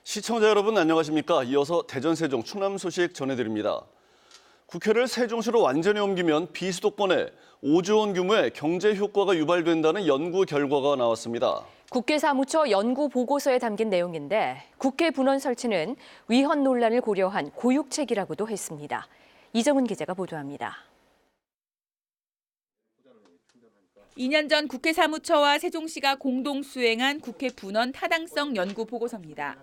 시청자 여러분 안녕하십니까? 이어서 대전, 세종, 충남 소식 전해드립니다. 국회를 세종시로 완전히 옮기면 비수도권에 5조 원 규모의 경제 효과가 유발된다는 연구 결과가 나왔습니다. 국회 사무처 연구 보고서에 담긴 내용인데 국회 분원 설치는 위헌 논란을 고려한 고육책이라고도 했습니다. 이정은 기자가 보도합니다. 2년 전 국회 사무처와 세종시가 공동 수행한 국회 분원 타당성 연구 보고서입니다.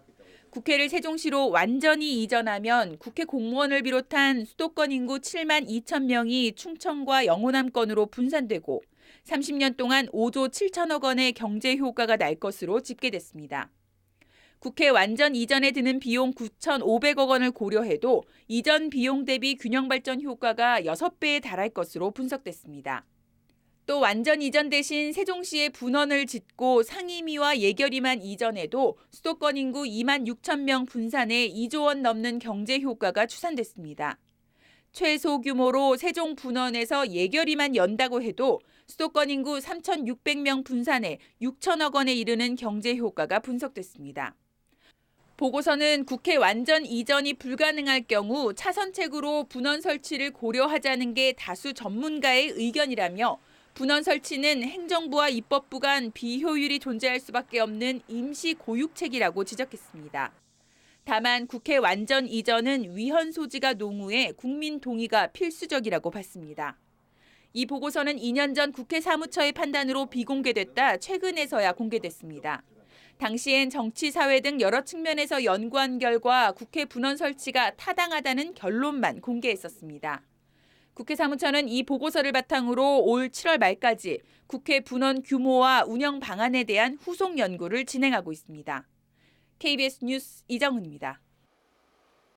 국회를 세종시로 완전히 이전하면 국회 공무원을 비롯한 수도권 인구 7만 2천 명이 충청과 영호남권으로 분산되고 30년 동안 5조 7천억 원의 경제 효과가 날 것으로 집계됐습니다. 국회 완전 이전에 드는 비용 9,500억 원을 고려해도 이전 비용 대비 균형 발전 효과가 6배에 달할 것으로 분석됐습니다. 또 완전 이전 대신 세종시에 분원을 짓고 상임위와 예결위만 이전해도 수도권 인구 2만 6천 명 분산에 2조 원 넘는 경제 효과가 추산됐습니다. 최소 규모로 세종 분원에서 예결위만 연다고 해도 수도권 인구 3,600명 분산에 6천억 원에 이르는 경제 효과가 분석됐습니다. 보고서는 국회 완전 이전이 불가능할 경우 차선책으로 분원 설치를 고려하자는 게 다수 전문가의 의견이라며 분원 설치는 행정부와 입법부 간 비효율이 존재할 수밖에 없는 임시 고육책이라고 지적했습니다. 다만 국회 완전 이전은 위헌 소지가 농후해 국민 동의가 필수적이라고 봤습니다. 이 보고서는 2년 전 국회 사무처의 판단으로 비공개됐다 최근에서야 공개됐습니다. 당시엔 정치, 사회 등 여러 측면에서 연구한 결과 국회 분원 설치가 타당하다는 결론만 공개했었습니다. 국회 사무처는 이 보고서를 바탕으로 올 7월 말까지 국회 분원 규모와 운영 방안에 대한 후속 연구를 진행하고 있습니다. KBS 뉴스 이정은입니다.